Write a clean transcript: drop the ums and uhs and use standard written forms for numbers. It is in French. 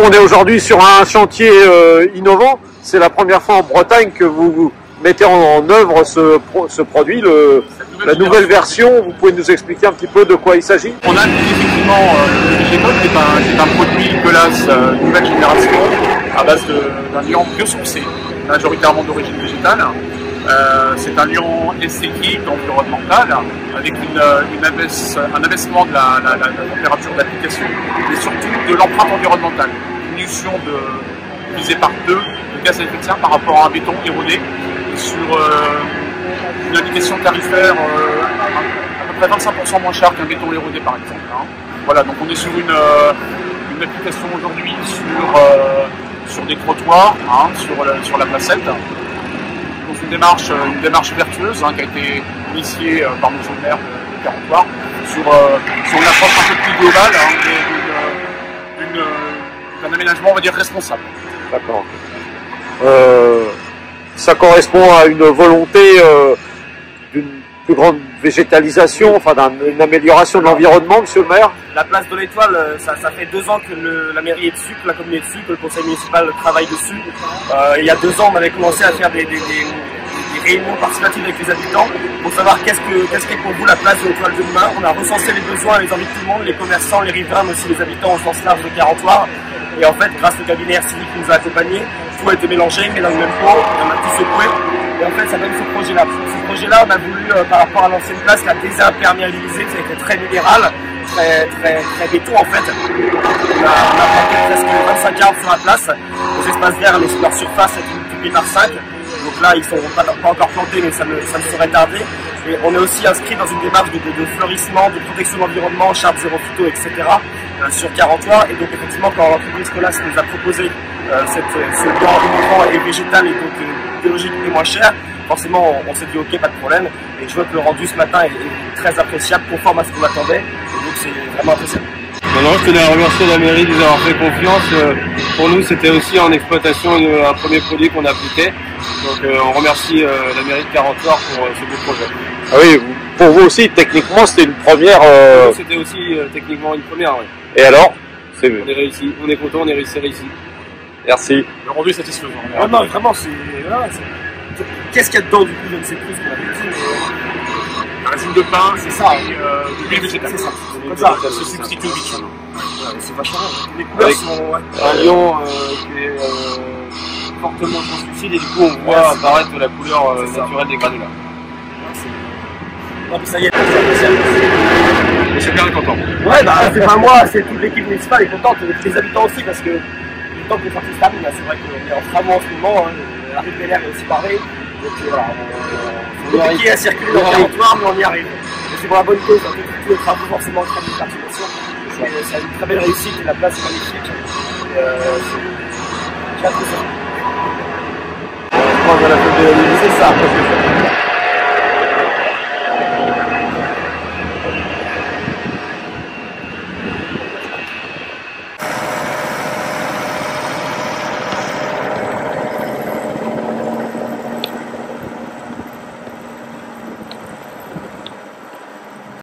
on est aujourd'hui sur un chantier innovant. C'est la première fois en Bretagne que vous mettez en œuvre ce produit, la nouvelle version. Vous pouvez nous expliquer un petit peu de quoi il s'agit? On a effectivement le Végétol, qui est un produit Colas nouvelle génération à base d'un liant biosourcé, majoritairement d'origine végétale. C'est un liant esthétique, environnemental, avec un abaissement de la température d'application, mais surtout de l'empreinte environnementale. Une diminution divisée par 2 de gaz à effet de serre par rapport à un béton érodé, sur une indication tarifaire à peu près 25% moins cher qu'un béton érodé par exemple. Voilà, donc on est sur une application aujourd'hui sur des trottoirs, sur la placette. Donc une démarche vertueuse qui a été initiée par nos maires de Carentoire sur une approche un peu plus globale d'un aménagement, on va dire, responsable. D'accord. Ça correspond à une volonté d'une plus grande végétalisation, enfin d'une amélioration de l'environnement, monsieur le maire? La place de l'Étoile, ça fait 2 ans que la mairie est dessus, que la commune est dessus, que le conseil municipal travaille dessus. Il y a 2 ans, on avait commencé à faire des réunions participatives avec les habitants pour savoir qu'est-ce qu'est pour vous la place de l'Étoile de demain. On a recensé les besoins, les envies de tout le monde, les commerçants, les riverains, mais aussi les habitants au sens large de Carentoire. Et en fait, grâce au cabinet Civique qui nous a accompagnés, tout a été mélangé, mais dans le même pot, on a tout secoué. Et en fait, ça donne ce projet-là. Ce projet-là, on a voulu, par rapport à l'ancienne place, la désimperméabiliser. Ça a été très minéral, très béton en fait. On a planté presque 25 arbres sur la place. Les espaces verts, leur surface a été multipliée par 5. Donc là, ils ne sont pas encore plantés, mais ça ne saurait tarder. Et on est aussi inscrit dans une démarche de fleurissement, de protection de l'environnement, charte zéro phyto, etc. Sur Carentoire. Et donc effectivement, quand l'entreprise Colas nous a proposé ce liant innovant et végétal et donc biologique et moins cher, forcément on s'est dit ok, pas de problème. Et je vois que le rendu ce matin est très appréciable, conforme à ce qu'on attendait. Et donc c'est vraiment appréciable. Non, je tenais à remercier la mairie de nous avoir fait confiance. Pour nous, c'était aussi en exploitation un premier produit qu'on appliquait. Donc on remercie la mairie de Carentoire pour ce beau projet. Ah oui, pour vous aussi, techniquement, c'était une première... C'était aussi techniquement une première, oui. Et alors? On est réussi, on est content, on est réussi. Merci. Le rendu est satisfaisant. Oh non, vraiment, qu'est-ce qu'il y a dedans du coup? Je ne sais plus ce qu'on avait dit. La résine de pain, C'est ça. de l'huile végétale. C'est ça. Comme ça. Ça se substitue au bitume. C'est vachement bien. Les couleurs sont... Un lion qui est fortement translucide et du coup on voit apparaître la couleur naturelle des granulats. Non, mais ça y est, Monsieur le maire est content. ouais, bah c'est pas moi, c'est toute l'équipe municipale est contente, et les habitants aussi, parce que le temps que les sorties se terminent, c'est vrai qu'on est en tramway en ce moment, la rue de Bel Air est aussi pareil, donc voilà, on est compliqué à circuler dans Carentoire, mais on y arrive. Et c'est pour la bonne cause, tous les travaux forcément en train de perturbation, c'est une très belle réussite et la place est magnifique. J'ai apprécié. Je pense à la fête de l'Élysée, ça.